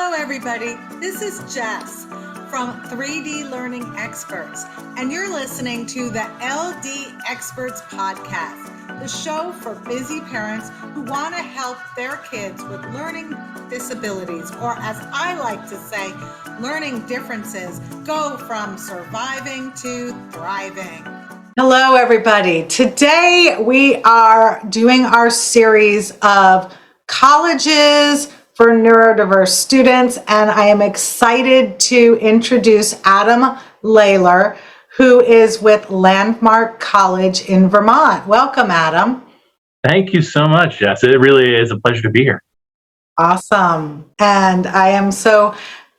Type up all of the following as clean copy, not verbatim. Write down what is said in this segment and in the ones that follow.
Hello, everybody. This is Jess from 3D Learning Experts, and you're listening to the LD Experts Podcast, the show for busy parents who want to help their kids with learning disabilities, or as I like to say, learning differences, go from surviving to thriving. Hello, everybody. Today we are doing our series of colleges for neurodiverse students, and I am excited to introduce Adam Lalor, who is with Landmark College in Vermont. Welcome, Adam. Thank you so much, Jess. It really is a pleasure to be here. Awesome. And I am so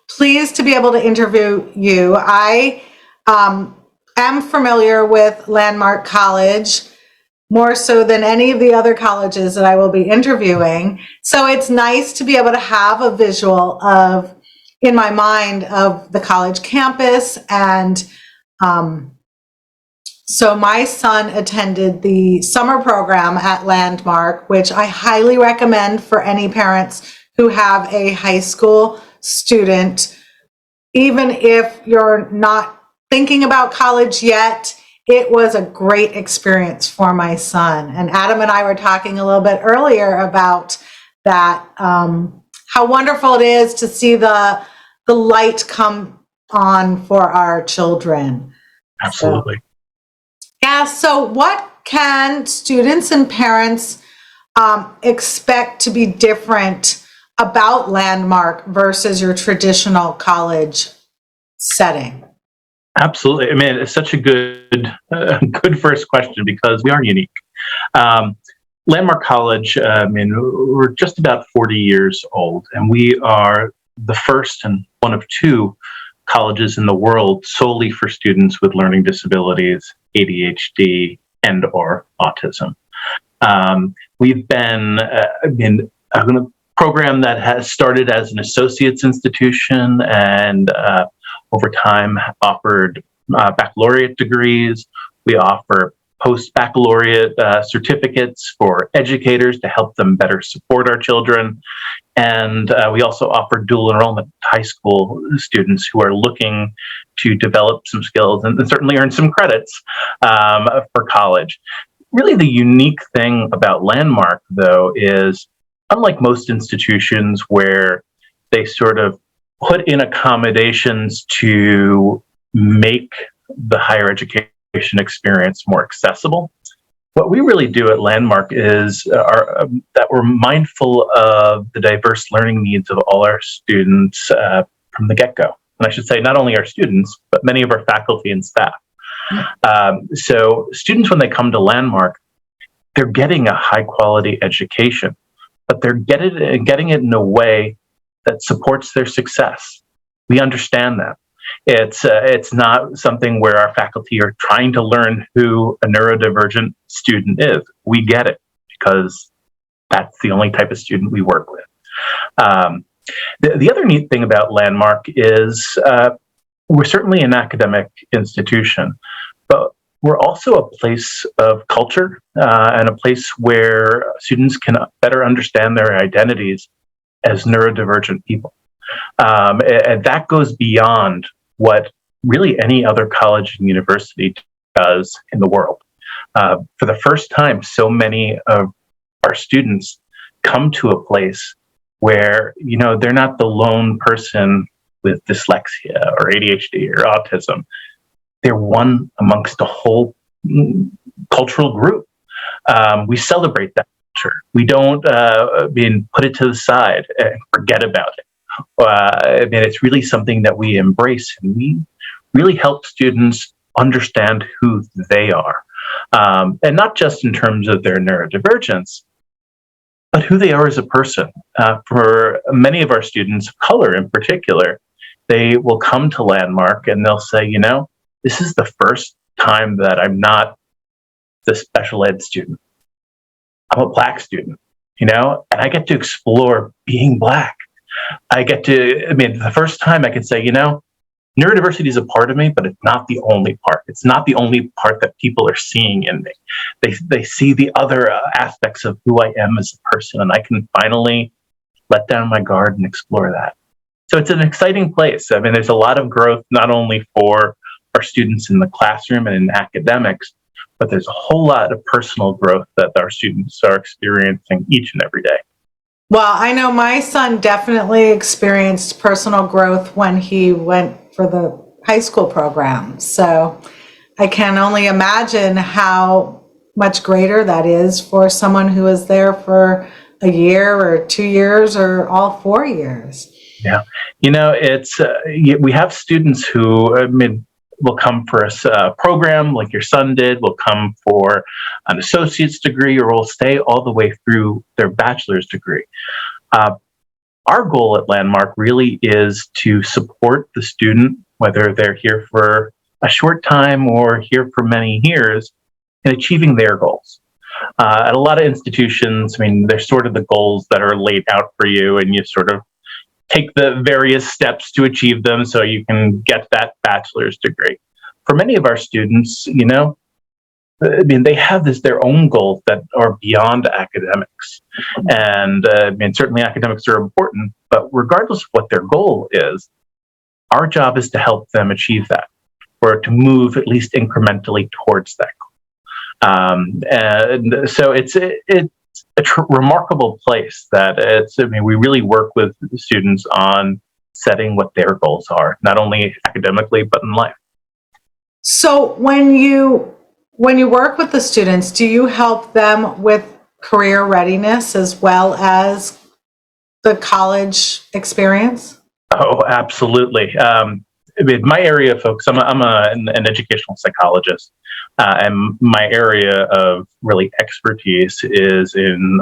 pleased to be able to interview you. I am familiar with Landmark College, more so than any of the other colleges that I will be interviewing. So it's nice to be able to have a visual of, in my mind, of the college campus. And so my son attended the summer program at Landmark, which I highly recommend for any parents who have a high school student. Even if you're not thinking about college yet, it was a great experience for my son. And Adam and I were talking a little bit earlier about that, how wonderful it is to see the light come on for our children. Absolutely. So what can students and parents expect to be different about Landmark versus your traditional college setting? Absolutely. I mean, it's such a good first question because we are unique. Landmark College, we're just about 40 years old, and we are the first and one of two colleges in the world solely for students with learning disabilities, ADHD, and or autism. We've been a program that has started as an associate's institution and over time offered baccalaureate degrees. We offer post-baccalaureate certificates for educators to help them better support our children. And we also offer dual enrollment high school students who are looking to develop some skills and certainly earn some credits for college. Really, the unique thing about Landmark, though, is unlike most institutions where they sort of put in accommodations to make the higher education experience more accessible. What we really do at Landmark is that we're mindful of the diverse learning needs of all our students from the get-go. And I should say not only our students, but many of our faculty and staff. So students, when they come to Landmark, they're getting a high-quality education, but they're getting it in a way that supports their success. We understand that. It's not something where our faculty are trying to learn who a neurodivergent student is. We get it because that's the only type of student we work with. The other neat thing about Landmark is we're certainly an academic institution, but we're also a place of culture and a place where students can better understand their identities as neurodivergent people. And that goes beyond what really any other college and university does in the world. For the first time, so many of our students come to a place where, they're not the lone person with dyslexia or ADHD or autism. They're one amongst a whole cultural group. We celebrate that culture. We don't put it to the side and forget about it. It's really something that we embrace, and we really help students understand who they are. And not just in terms of their neurodivergence, but who they are as a person. For many of our students of color in particular, they will come to Landmark and they'll say, this is the first time that I'm not the special ed student. I'm a Black student, and I get to explore being Black. I get to, the first time I could say, neurodiversity is a part of me, but it's not the only part. It's not the only part that people are seeing in me. They see the other aspects of who I am as a person, and I can finally let down my guard and explore that. So it's an exciting place. I mean, there's a lot of growth, not only for our students in the classroom and in academics, but there's a whole lot of personal growth that our students are experiencing each and every day. Well, I know my son definitely experienced personal growth when he went for the high school program. So I can only imagine how much greater that is for someone who is there for a year or 2 years or all 4 years. Yeah, it's we have students who will come for a program like your son did, will come for an associate's degree, or will stay all the way through their bachelor's degree. Our goal at Landmark really is to support the student, whether they're here for a short time or here for many years, in achieving their goals. At a lot of institutions, there's sort of the goals that are laid out for you, and you sort of take the various steps to achieve them so you can get that bachelor's degree. For many of our students, they have their own goals that are beyond academics. And certainly academics are important, but regardless of what their goal is, our job is to help them achieve that, or to move at least incrementally towards that goal. And so it's a remarkable place that we really work with students on setting what their goals are, not only academically, but in life. So when you work with the students, do you help them with career readiness as well as the college experience? Oh, absolutely. My area of focus, I'm an educational psychologist, and my area of really expertise is in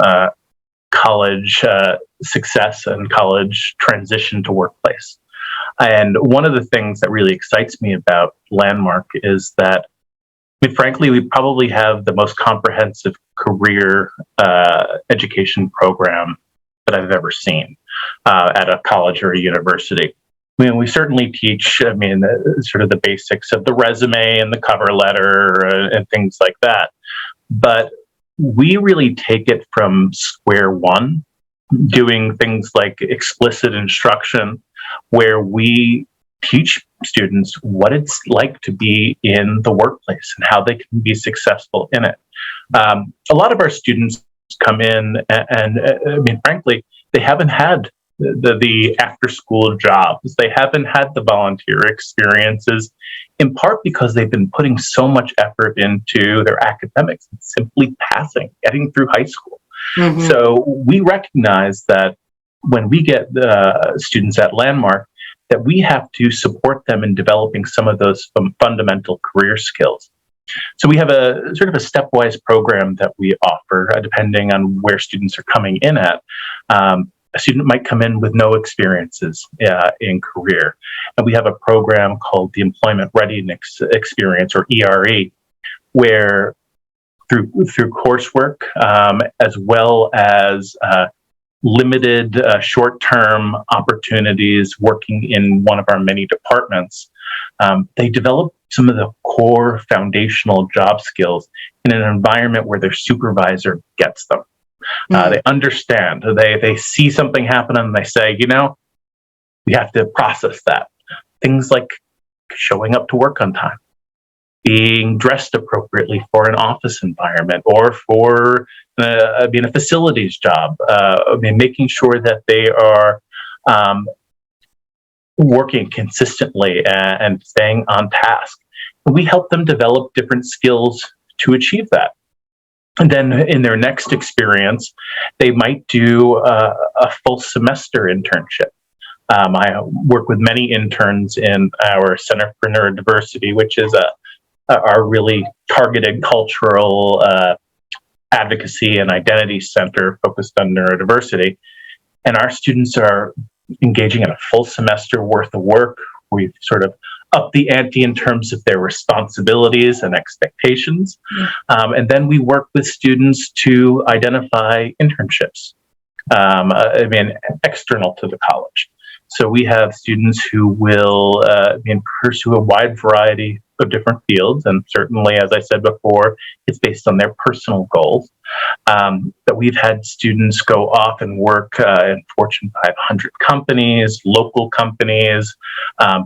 college success and college transition to workplace. And one of the things that really excites me about Landmark is that, frankly, we probably have the most comprehensive career education program that I've ever seen at a college or a university. We certainly teach, sort of the basics of the resume and the cover letter and things like that. But we really take it from square one, doing things like explicit instruction, where we teach students what it's like to be in the workplace and how they can be successful in it. A lot of our students come in and frankly, they haven't had the after-school jobs. They haven't had the volunteer experiences, in part because they've been putting so much effort into their academics and simply passing, getting through high school. Mm-hmm. So we recognize that when we get students at Landmark, that we have to support them in developing some of those fundamental career skills. So we have a sort of a stepwise program that we offer, depending on where students are coming in at. A student might come in with no experiences in career. And we have a program called the Employment Readiness Experience, or ERE, where through coursework, as well as limited short-term opportunities working in one of our many departments, they develop some of the core foundational job skills in an environment where their supervisor gets them. They understand. They see something happen and they say, we have to process that. Things like showing up to work on time, being dressed appropriately for an office environment or for a facilities job, making sure that they are working consistently and staying on task. And we help them develop different skills to achieve that. And then in their next experience, they might do a full semester internship. I work with many interns in our Center for Neurodiversity, which is our really targeted cultural advocacy and identity center focused on neurodiversity. And our students are engaging in a full semester worth of work. We've sort of upped the ante in terms of their responsibilities and expectations. And then we work with students to identify internships, external to the college. So we have students who will pursue a wide variety of different fields, and certainly, as I said before, it's based on their personal goals. But we've had students go off and work in Fortune 500 companies, local companies,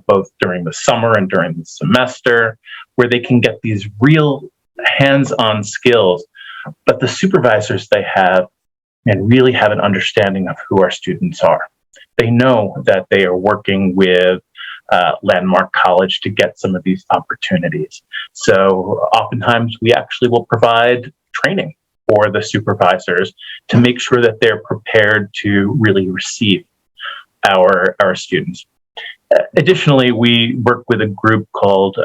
both during the summer and during the semester, where they can get these real hands-on skills. But the supervisors they have and really have an understanding of who our students are. They know that they are working with Landmark College to get some of these opportunities. So oftentimes we actually will provide training for the supervisors to make sure that they're prepared to really receive our students. Additionally, we work with a group called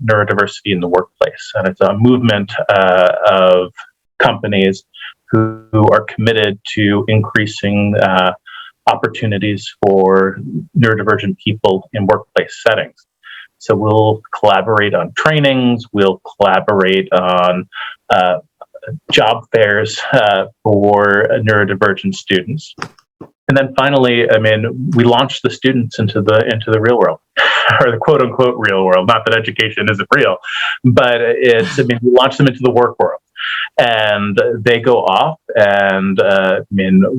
Neurodiversity in the Workplace, and it's a movement of companies who are committed to increasing opportunities for neurodivergent people in workplace settings. So we'll collaborate on trainings, we'll collaborate on job fairs for neurodivergent students. And then finally, we launch the students into the real world, or the quote unquote real world. Not that education isn't real, but we launch them into the work world. And they go off, and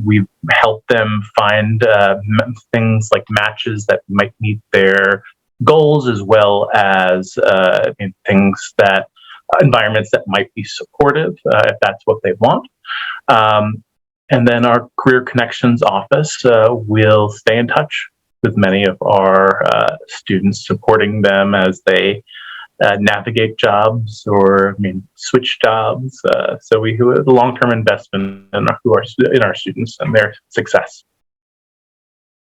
we help them find things like matches that might meet their goals, as well as environments that might be supportive if that's what they want. And then our Career Connections office will stay in touch with many of our students, supporting them as they navigate jobs or switch jobs. So we have a long-term investment in our students and their success.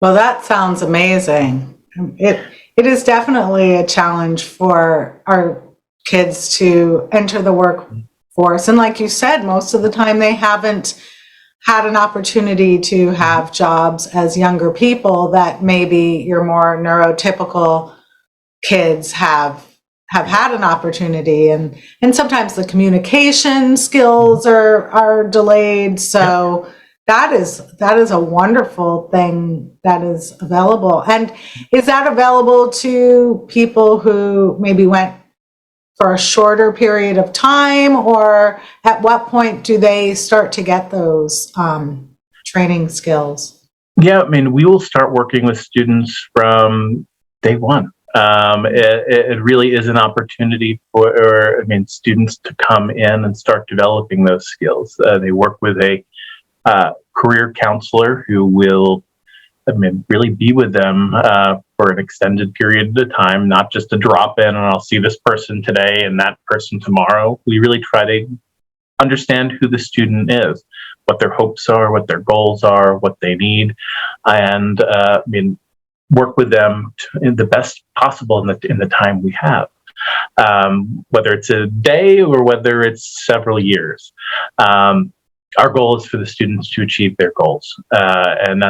Well, that sounds amazing. It is definitely a challenge for our kids to enter the workforce. And like you said, most of the time they haven't had an opportunity to have jobs as younger people that maybe your more neurotypical kids have had an opportunity, and sometimes the communication skills are delayed. So that is a wonderful thing that is available. And is that available to people who maybe went for a shorter period of time, or at what point do they start to get those training skills? Yeah, we will start working with students from day one. It really is an opportunity for students to come in and start developing those skills. They work with a career counselor who will really be with them for an extended period of time, not just a drop in and I'll see this person today and that person tomorrow. We really try to understand who the student is, what their hopes are, what their goals are, what they need, and work with them in the best possible in the time we have, whether it's a day or whether it's several years. Our goal is for the students to achieve their goals, and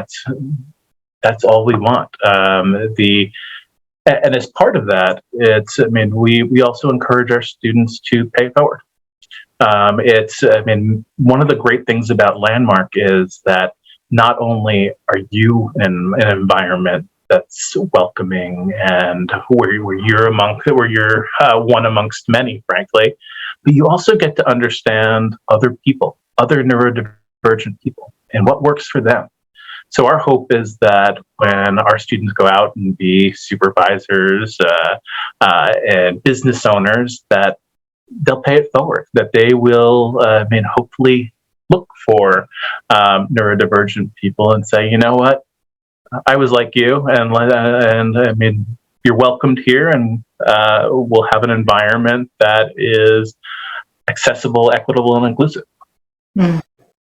that's all we want. And as part of that, we also encourage our students to pay it forward. One of the great things about Landmark is that not only are you in an environment that's welcoming and where you're one amongst many, frankly, but you also get to understand other people, other neurodivergent people, and what works for them. So our hope is that when our students go out and be supervisors and business owners, that they'll pay it forward, that they will, hopefully look for neurodivergent people and say, you know what, I was like you, and you're welcomed here, and we'll have an environment that is accessible, equitable, and inclusive.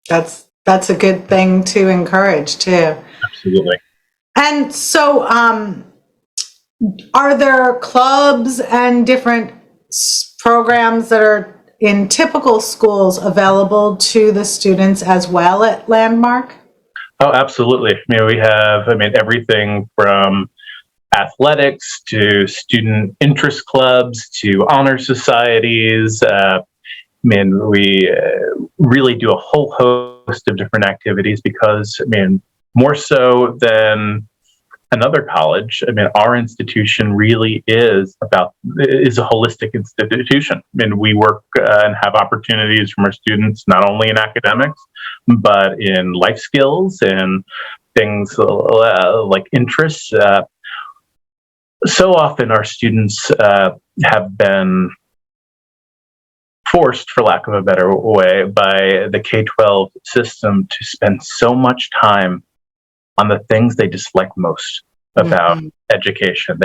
That's a good thing to encourage too. Absolutely. And so, are there clubs and different programs that are in typical schools available to the students as well at Landmark? Oh, absolutely. We have, everything from athletics to student interest clubs to honor societies. We really do a whole host of different activities because, more so than another college, our institution really is a holistic institution. We work and have opportunities from our students, not only in academics, but in life skills and things like interests. So often our students have been forced, for lack of a better way, by the K-12 system to spend so much time on the things they dislike most about education.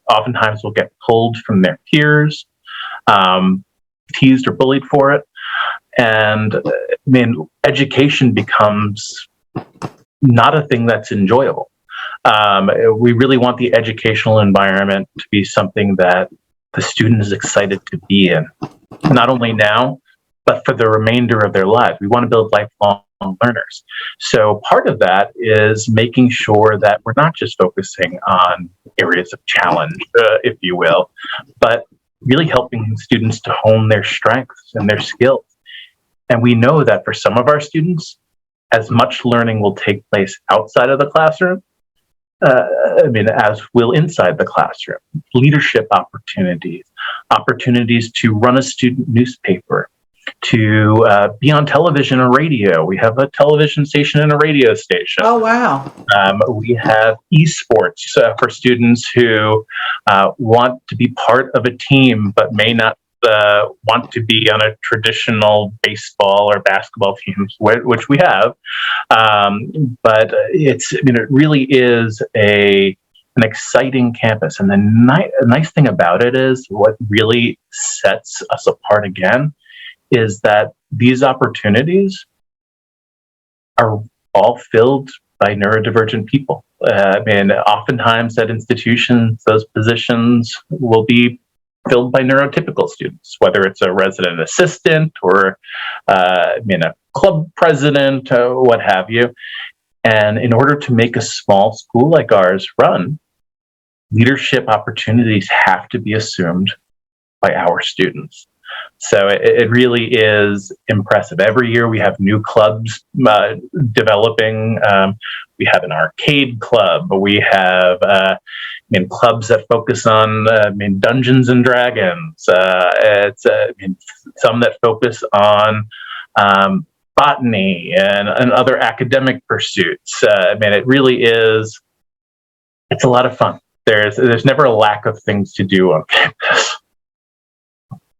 Oftentimes will get pulled from their peers, teased or bullied for it. And education becomes not a thing that's enjoyable. We really want the educational environment to be something that the student is excited to be in, not only now, but for the remainder of their lives. We want to build lifelong learners. So part of that is making sure that we're not just focusing on areas of challenge, if you will, but really helping students to hone their strengths and their skills. And we know that for some of our students, as much learning will take place outside of the classroom, as will inside the classroom. Leadership opportunities to run a student newspaper, to be on television and radio. We have a television station and a radio station. Oh, wow. We have esports for students who want to be part of a team but may not want to be on a traditional baseball or basketball team, which we have. But it really is an exciting campus. And the nice thing about it is, what really sets us apart again is that these opportunities are all filled by neurodivergent people. Oftentimes at institutions, those positions will be filled by neurotypical students, whether it's a resident assistant or a club president, what have you. And in order to make a small school like ours run, leadership opportunities have to be assumed by our students. So it really is impressive. Every year we have new clubs developing. We have an arcade club. We have clubs that focus on Dungeons and Dragons. Some that focus on botany and other academic pursuits. It really is. It's a lot of fun. There's never a lack of things to do on campus.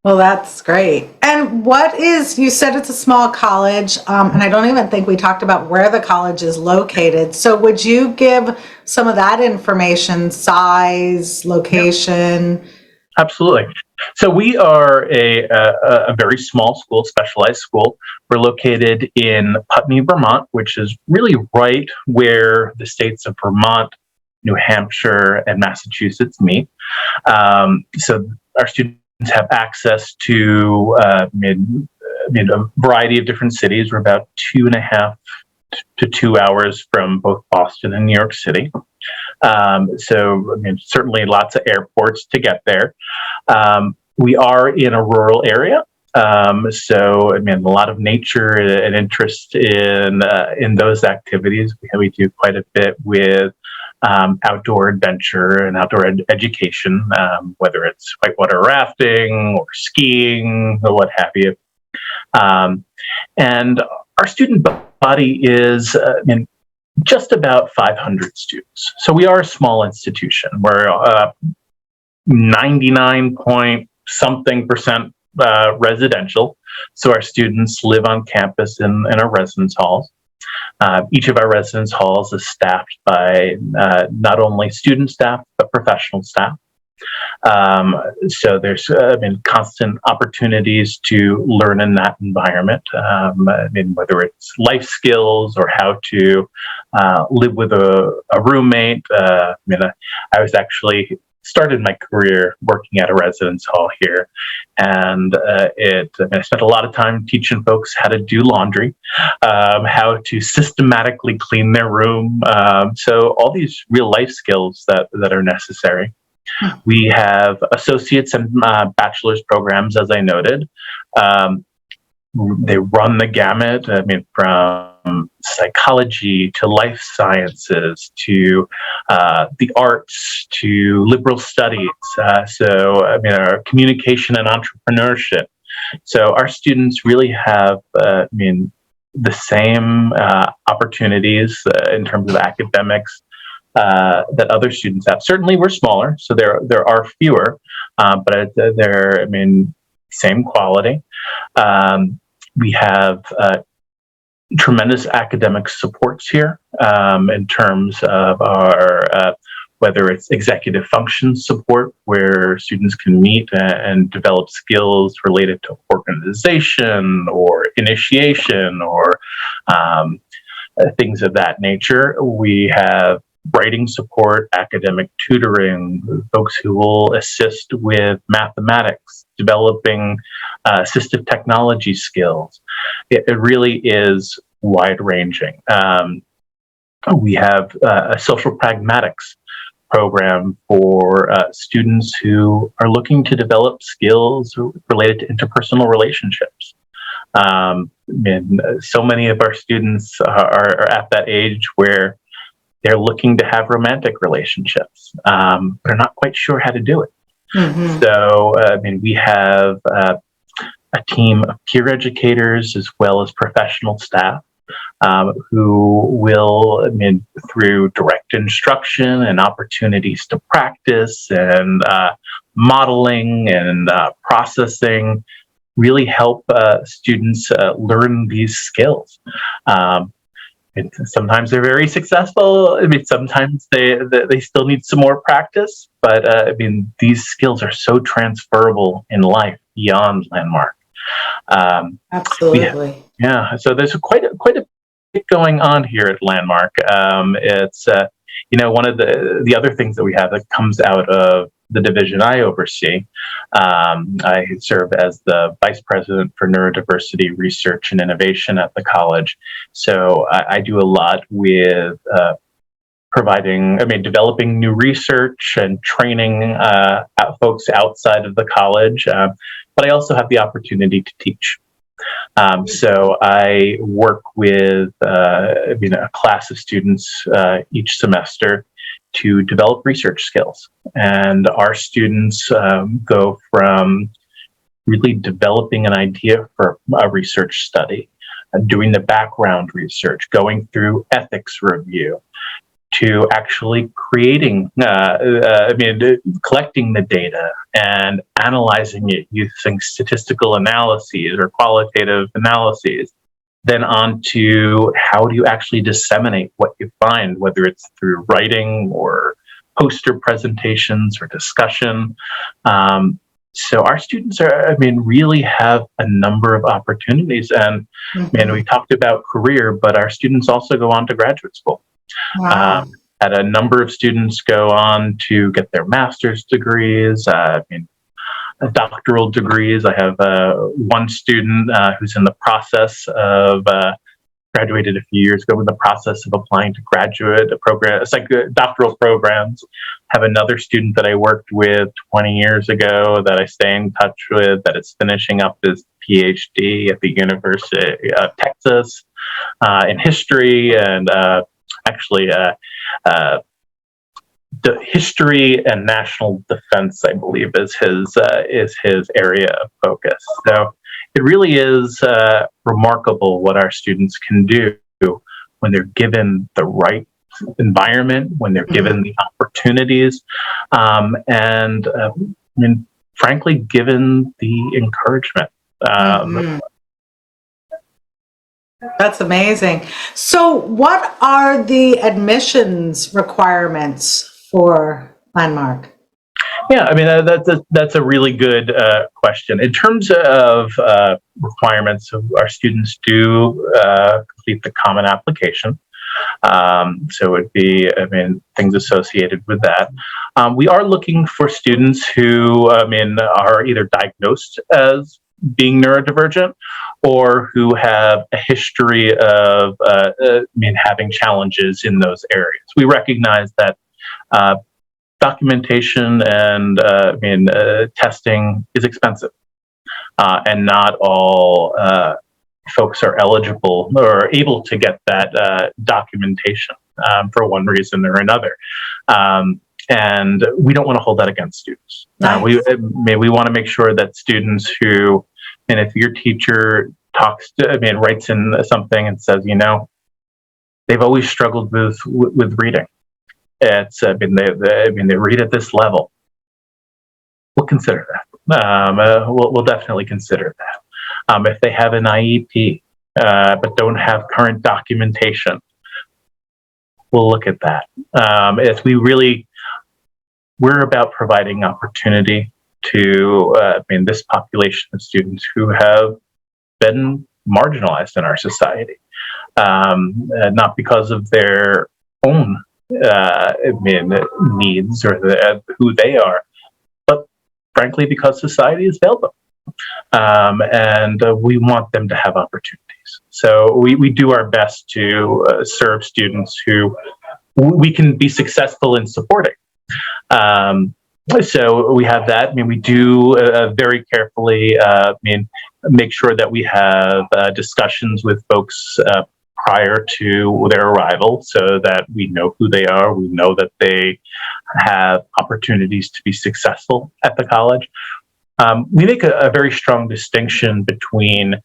Well, that's great. And you said it's a small college, and I don't even think we talked about where the college is located. So would you give some of that information, size, location? Yep. Absolutely. So we are a very small school, specialized school. We're located in Putney, Vermont, which is really right where the states of Vermont, New Hampshire, and Massachusetts meet. So our students have access to a variety of different cities. We're about 2.5 to 2 hours from both Boston and New York City. Certainly lots of airports to get there. We are in a rural area. A lot of nature and interest in those activities. We do quite a bit with outdoor adventure and outdoor education, whether it's whitewater rafting or skiing or what have you. And our student body is just about 500 students. So we are a small institution. We're 99% residential. So our students live on campus in our residence halls. Each of our residence halls is staffed by not only student staff, but professional staff. So there's constant opportunities to learn in that environment, whether it's life skills or how to live with a roommate. I was actually started my career working at a residence hall here, and I spent a lot of time teaching folks how to do laundry, how to systematically clean their room. So all these real life skills that are necessary. We have associates and bachelor's programs, as I noted. They run the gamut. From psychology to life sciences to the arts to liberal studies. Our communication and entrepreneurship. So our students really have, the same opportunities in terms of academics that other students have. Certainly, we're smaller, so there are fewer, but they're, same quality. We have tremendous academic supports here in terms of our whether it's executive function support, where students can meet and develop skills related to organization or initiation or things of that nature. We have writing support, academic tutoring, folks who will assist with mathematics, developing assistive technology skills. It really is wide-ranging. We have a social pragmatics program for students who are looking to develop skills related to interpersonal relationships. So many of our students are at that age where they're looking to have romantic relationships, but are not quite sure how to do it. Mm-hmm. So, we have a team of peer educators as well as professional staff who will, through direct instruction and opportunities to practice and modeling and processing, really help students learn these skills. And sometimes they're very successful. Sometimes they still need some more practice, but these skills are so transferable in life beyond Landmark. Absolutely. So there's quite a bit going on here at Landmark. It's one of the other things that we have that comes out of the division I oversee. I serve as the Vice President for Neurodiversity Research and Innovation at the college. So I do a lot with developing new research and training folks outside of the college. But I also have the opportunity to teach. So I work with a class of students each semester to develop research skills. And our students go from really developing an idea for a research study, doing the background research, going through ethics review, to actually creating, collecting the data and analyzing it using statistical analyses or qualitative analyses, then on to how do you actually disseminate what you find, whether it's through writing or poster presentations or discussion. So our students really have a number of opportunities. And we talked about career, but our students also go on to graduate school. Wow. Had a number of students go on to get their master's degrees, doctoral degrees. I have one student who's in the process of graduated a few years ago, in the process of applying to graduate programs, like doctoral programs. Have another student that I worked with 20 years ago that I stay in touch with that is finishing up his PhD at the University of Texas in history and the history and national defense, I believe, is his area of focus. So it really is remarkable what our students can do when they're given the right environment, when they're given the opportunities, and frankly, given the encouragement. That's amazing. So what are the admissions requirements for Landmark? Yeah, that's a really good question. In terms of requirements, our students do complete the common application. So it would be, things associated with that. We are looking for students who, are either diagnosed as being neurodivergent or who have a history of having challenges in those areas. We recognize that documentation and testing is expensive, and not all folks are eligible or able to get that documentation for one reason or another. And we don't want to hold that against students. Nice. We want to make sure that students who, and if your teacher writes in something and says, they've always struggled with reading. They read at this level. We'll consider that. We'll definitely consider that. If they have an IEP but don't have current documentation, we'll look at that. We're about providing opportunity to this population of students who have been marginalized in our society, not because of their own needs or who they are, but frankly because society has failed them. And we want them to have opportunities. So we do our best to serve students who we can be successful in supporting. So we have that. We do very carefully make sure that we have discussions with folks prior to their arrival so that we know who they are. We know that they have opportunities to be successful at the college. We make a very strong distinction between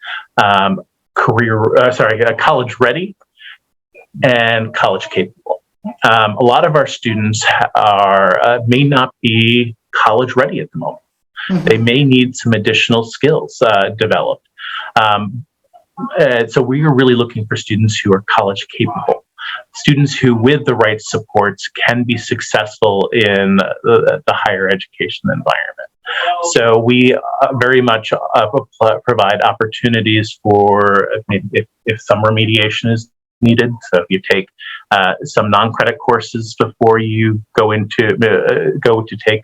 college ready and college capable. A lot of our students may not be college ready at the moment. Mm-hmm. They may need some additional skills developed. So we are really looking for students who are college capable, students who, with the right supports, can be successful in the higher education environment. So we very much provide opportunities for if some remediation is needed. So if you take some non-credit courses before you go to take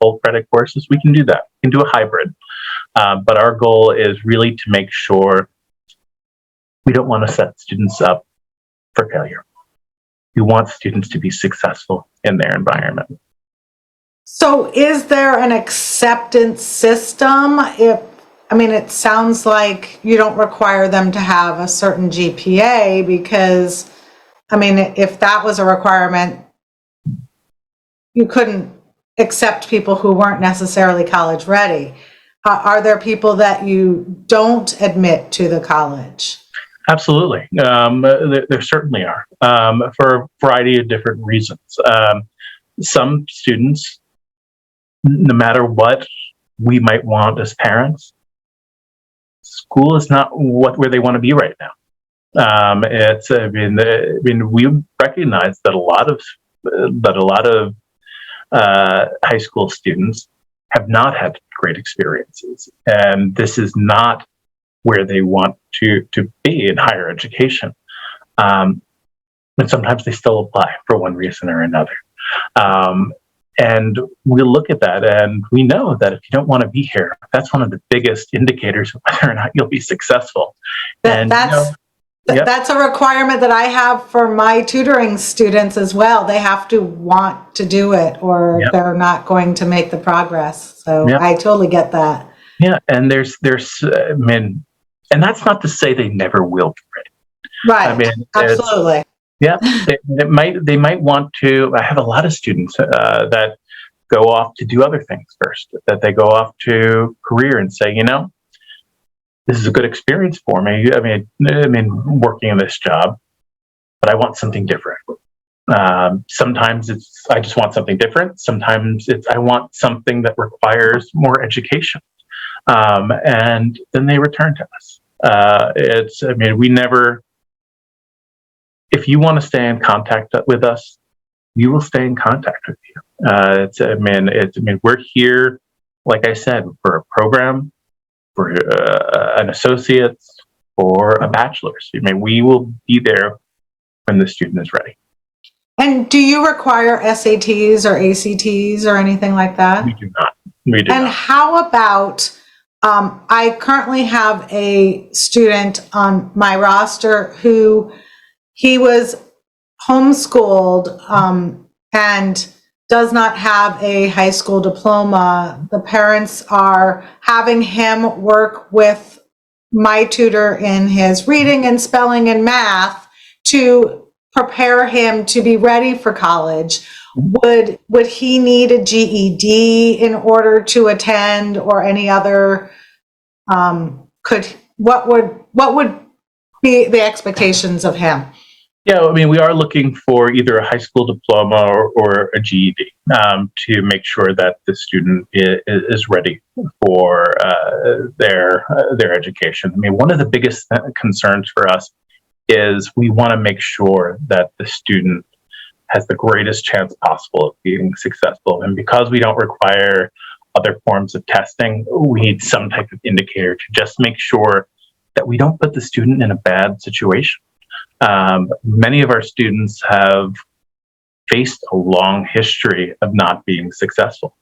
full credit courses, we can do that. We can do a hybrid. But our goal is really to make sure we don't want to set students up for failure. We want students to be successful in their environment. So is there an acceptance system? It sounds like you don't require them to have a certain GPA because, if that was a requirement, you couldn't accept people who weren't necessarily college ready. Are there people that you don't admit to the college? Absolutely. There certainly are, for a variety of different reasons. Some students, no matter what we might want as parents, school is not where they want to be right now. We recognize that a lot of high school students have not had great experiences, and this is not where they want to be in higher education. And sometimes they still apply for one reason or another. And we look at that and we know that if you don't want to be here, that's one of the biggest indicators of whether or not you'll be successful. That's a requirement that I have for my tutoring students as well. They have to want to do it or they're not going to make the progress. So I totally get that. Yeah, and there's and that's not to say they never will be ready. Right. Absolutely. Yeah, they might want to. I have a lot of students that go off to do other things first. That they go off to career and say, this is a good experience for me. Working in this job, but I want something different. Sometimes I just want something different. Sometimes I want something that requires more education, and then they return to us. We never. If you want to stay in contact with us, we will stay in contact with you. We're here, like I said, for a program, for an associate's, or a bachelor's. We will be there when the student is ready. And do you require SATs or ACTs or anything like that? We do not. And how about, I currently have a student on my roster who he was homeschooled and does not have a high school diploma. The parents are having him work with my tutor in his reading and spelling and math to prepare him to be ready for college, would he need a GED in order to attend, or any other, what would be the expectations of him? Yeah, I mean, we are looking for either a high school diploma or a GED to make sure that the student is ready for their education. I mean, one of the biggest concerns for us is we want to make sure that the student has the greatest chance possible of being successful. And because we don't require other forms of testing, we need some type of indicator to just make sure that we don't put the student in a bad situation. Many of our students have faced a long history of not being successful.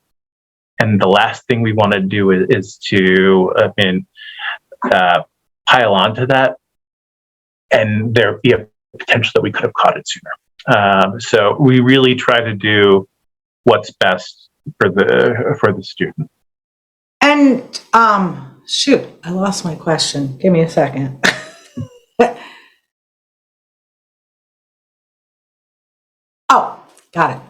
And the last thing we want to do is to pile onto that, and there be a potential that we could have caught it sooner. So we really try to do what's best for the student. And shoot, I lost my question. Give me a second. Oh, got it.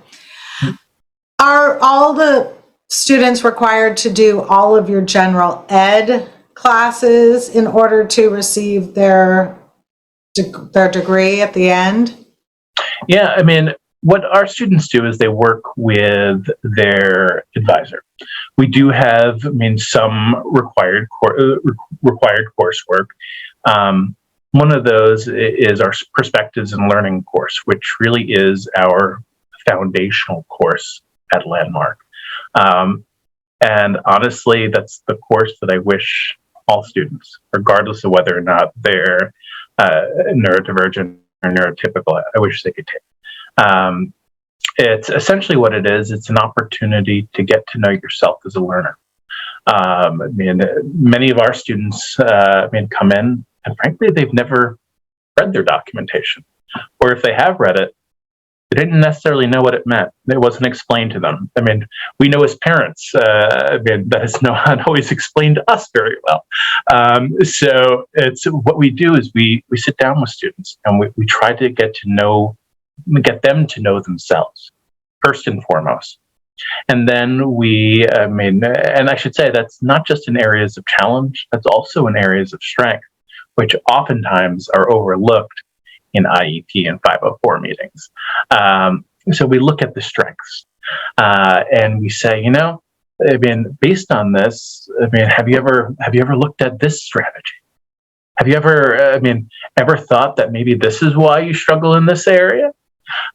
Are all the students required to do all of your general ed classes in order to receive their degree at the end? Yeah, I mean, what our students do is they work with their advisor. We do have, some required coursework. One of those is our Perspectives in Learning course, which really is our foundational course at Landmark. And honestly, that's the course that I wish all students, regardless of whether or not they're neurodivergent or neurotypical, I wish they could take. It's essentially what it is. It's an opportunity to get to know yourself as a learner. Many of our students come in, and frankly, they've never read their documentation. Or if they have read it, they didn't necessarily know what it meant. It wasn't explained to them. We know as parents that is not always explained to us very well. So it's what we do is we sit down with students and we try to get them to know themselves first and foremost. And then and I should say that's not just in areas of challenge, that's also in areas of strength, which oftentimes are overlooked in IEP and 504 meetings. So we look at the strengths and we say, based on this, have you ever looked at this strategy? Have you ever thought that maybe this is why you struggle in this area?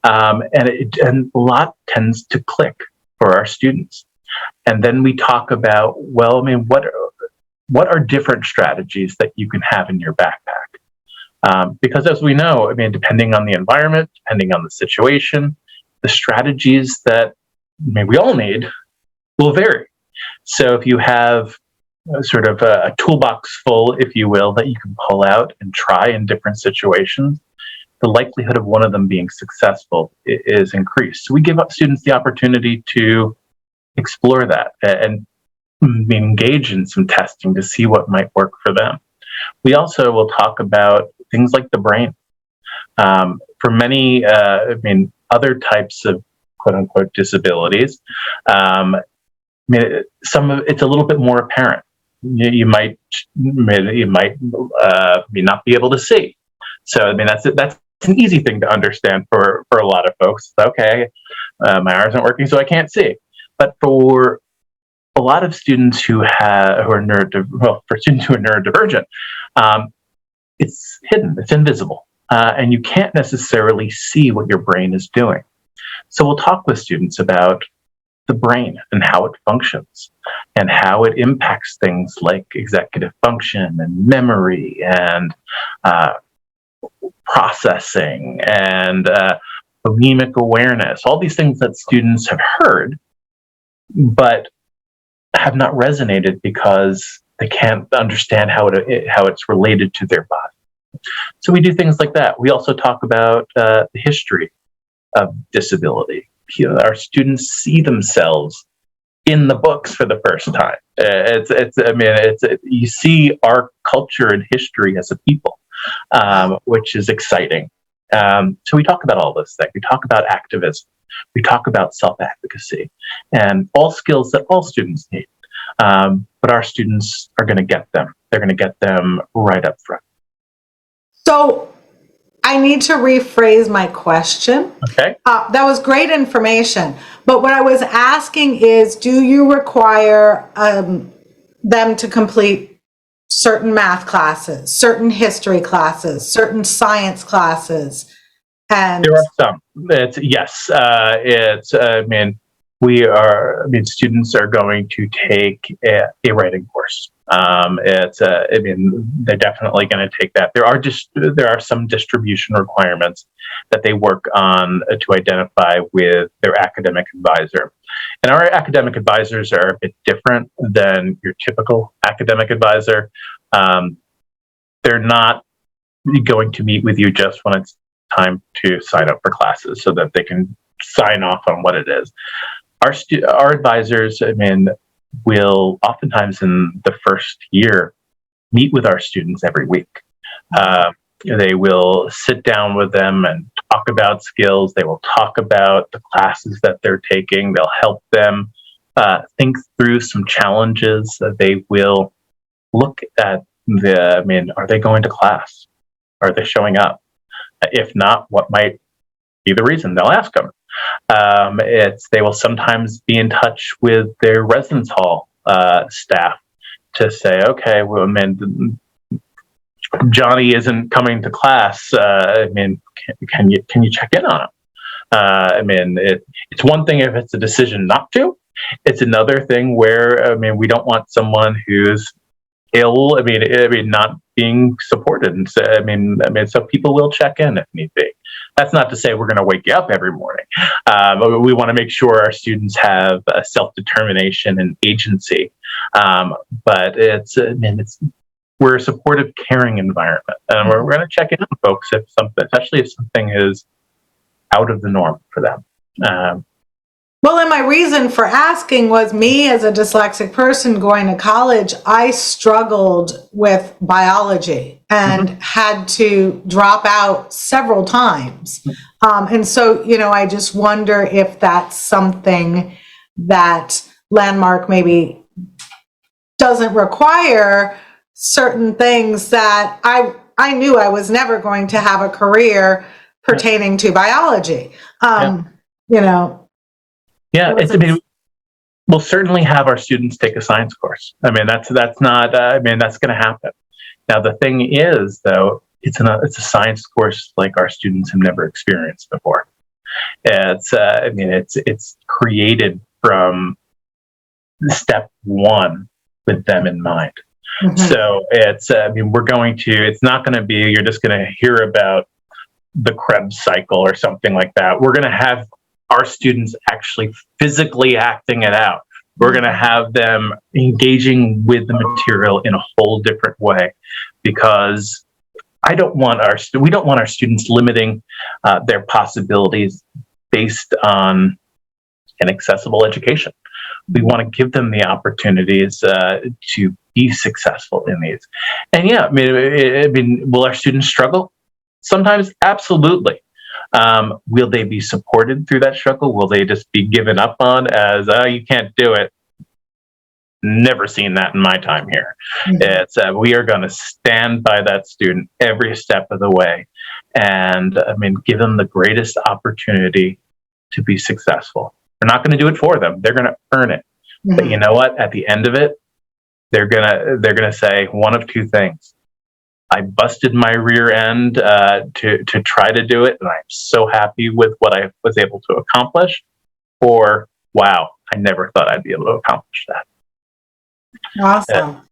And a lot tends to click for our students. And then we talk about, what are different strategies that you can have in your backpack? Because as we know, depending on the environment, depending on the situation, the strategies that we all need will vary. So if you have sort of a toolbox full, if you will, that you can pull out and try in different situations, the likelihood of one of them being successful is increased. So we give students the opportunity to explore that and engage in some testing to see what might work for them. We also will talk about things like the brain. For many, other types of quote unquote disabilities, some of it's a little bit more apparent. You might not be able to see. So that's an easy thing to understand for a lot of folks. Okay, my eyes aren't working, so I can't see. But for a lot of students who are neurodivergent, it's hidden, it's invisible, and you can't necessarily see what your brain is doing. So we'll talk with students about the brain and how it functions and how it impacts things like executive function and memory and processing and phonemic awareness, all these things that students have heard, but have not resonated because they can't understand how it's related to their body. So we do things like that. We also talk about the history of disability. Our students see themselves in the books for the first time. You see our culture and history as a people, which is exciting. So we talk about all this thing. We talk about activism. We talk about self-advocacy and all skills that all students need. But our students are going to get them. They're going to get them right up front. So I need to rephrase my question. Okay. That was great information. But what I was asking is, do you require them to complete certain math classes, certain history classes, certain science classes? And there are some. Yes. Students are going to take a writing course. They're definitely going to take that. There are some distribution requirements that they work on to identify with their academic advisor. And our academic advisors are a bit different than your typical academic advisor. They're not going to meet with you just when it's time to sign up for classes so that they can sign off on what it is. Our advisors, will oftentimes in the first year meet with our students every week. They will sit down with them and talk about skills. They will talk about the classes that they're taking. They'll help them think through some challenges. They will look at are they going to class? Are they showing up? If not, what might be the reason? They'll ask them. They will sometimes be in touch with their residence hall staff to say, okay, well, Johnny isn't coming to class. Can you check in on him? It's one thing if it's a decision not to. It's another thing where we don't want someone who's ill. Not being supported. And so people will check in if need be. That's not to say we're going to wake you up every morning. We want to make sure our students have self-determination and agency. But we're a supportive, caring environment, and we're going to check in on folks especially if something is out of the norm for them. Well, and my reason for asking was, me as a dyslexic person going to college, I struggled with biology and had to drop out several times. And so, I just wonder if that's something that Landmark maybe doesn't require, certain things that I knew I was never going to have a career pertaining to biology. Yeah, we'll certainly have our students take a science course. That's not. That's going to happen. Now, the thing is, though, it's a science course like our students have never experienced before. It's created from step one with them in mind. So it's not going to be, you're just going to hear about the Krebs cycle or something like that. We're going to have our students actually physically acting it out. We're going to have them engaging with the material in a whole different way, because we don't want our students limiting their possibilities based on an accessible education. We want to give them the opportunities to be successful in these. And will our students struggle? Sometimes, absolutely. Will they be supported through that struggle? Will they just be given up on as, you can't do it? Never seen that in my time here. We are going to stand by that student every step of the way and give them the greatest opportunity to be successful. We're not going to do it for them. They're going to earn it. But you know what? At the end of it, they're gonna say one of two things. I busted my rear end to try to do it, and I'm so happy with what I was able to accomplish. Or, wow, I never thought I'd be able to accomplish that. Awesome.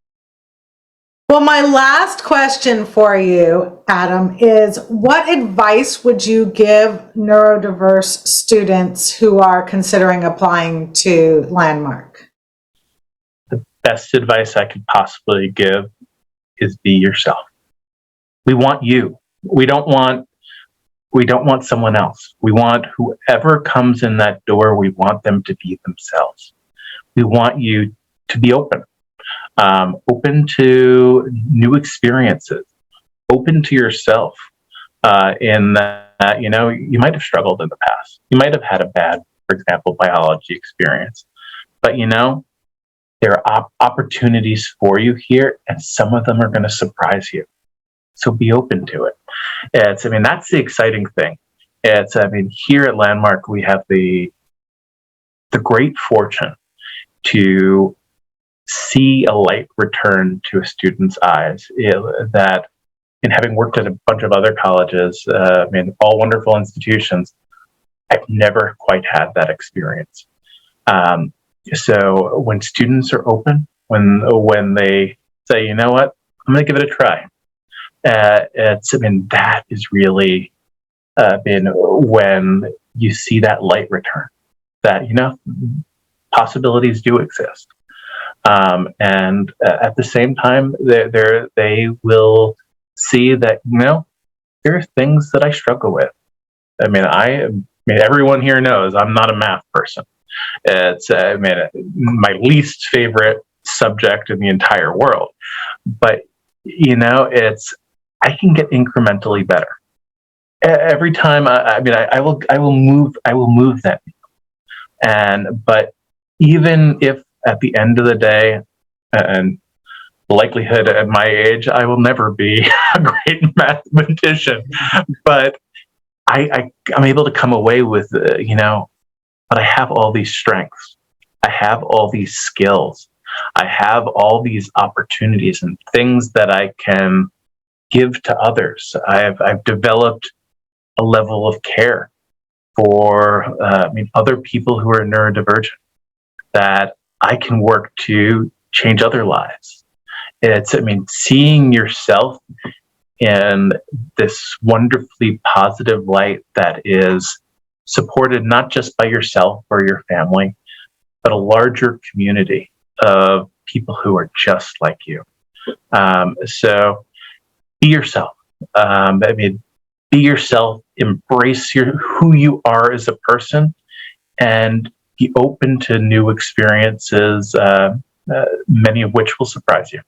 Well, my last question for you, Adam, is what advice would you give neurodiverse students who are considering applying to Landmark? The best advice I could possibly give is be yourself. We want you. We don't want someone else. We want whoever comes in that door, we want them to be themselves. we want you to be open to new experiences, open to yourself, in that, you might have struggled in the past. You might have had a bad, for example, biology experience, but there are opportunities for you here, and some of them are going to surprise you. So be open to it. That's the exciting thing. Here at Landmark, we have the great fortune to see a light return to a student's eyes. That, in having worked at a bunch of other colleges, all wonderful institutions, I've never quite had that experience. So when students are open, when they say, you know what, I'm going to give it a try. That is really when you see that light return, that, possibilities do exist. And at the same time, they will see that, there are things that I struggle with. Everyone here knows I'm not a math person. It's my least favorite subject in the entire world. But I can get incrementally better every time. I will move that. But even if at the end of the day, and the likelihood at my age, I will never be a great mathematician, but I'm able to come away with, but I have all these strengths. I have all these skills. I have all these opportunities and things that I can give to others. I've developed a level of care for other people who are neurodivergent, that I can work to change other lives. It's seeing yourself in this wonderfully positive light that is supported not just by yourself or your family, but a larger community of people who are just like you. So be yourself. Be yourself. Embrace who you are as a person, and be open to new experiences, many of which will surprise you.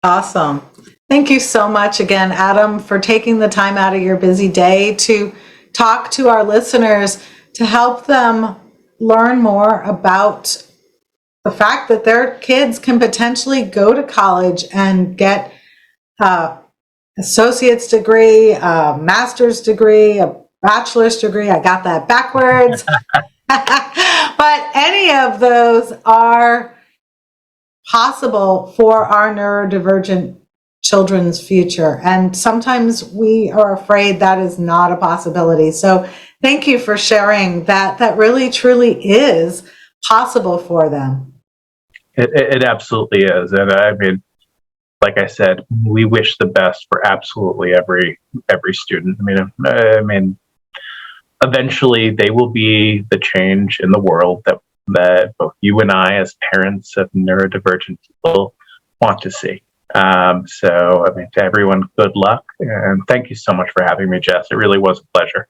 Awesome. Thank you so much again, Adam, for taking the time out of your busy day to talk to our listeners, to help them learn more about the fact that their kids can potentially go to college and get an associate's degree, a master's degree, a bachelor's degree. I got that backwards. But any of those are possible for our neurodivergent children's future. And sometimes we are afraid that is not a possibility. So thank you for sharing that really truly is possible for them. It absolutely is. And like I said, we wish the best for absolutely every student. Eventually they will be the change in the world that both you and I, as parents of neurodivergent people, want to see. So to everyone, good luck, and thank you so much for having me, Jess. It really was a pleasure.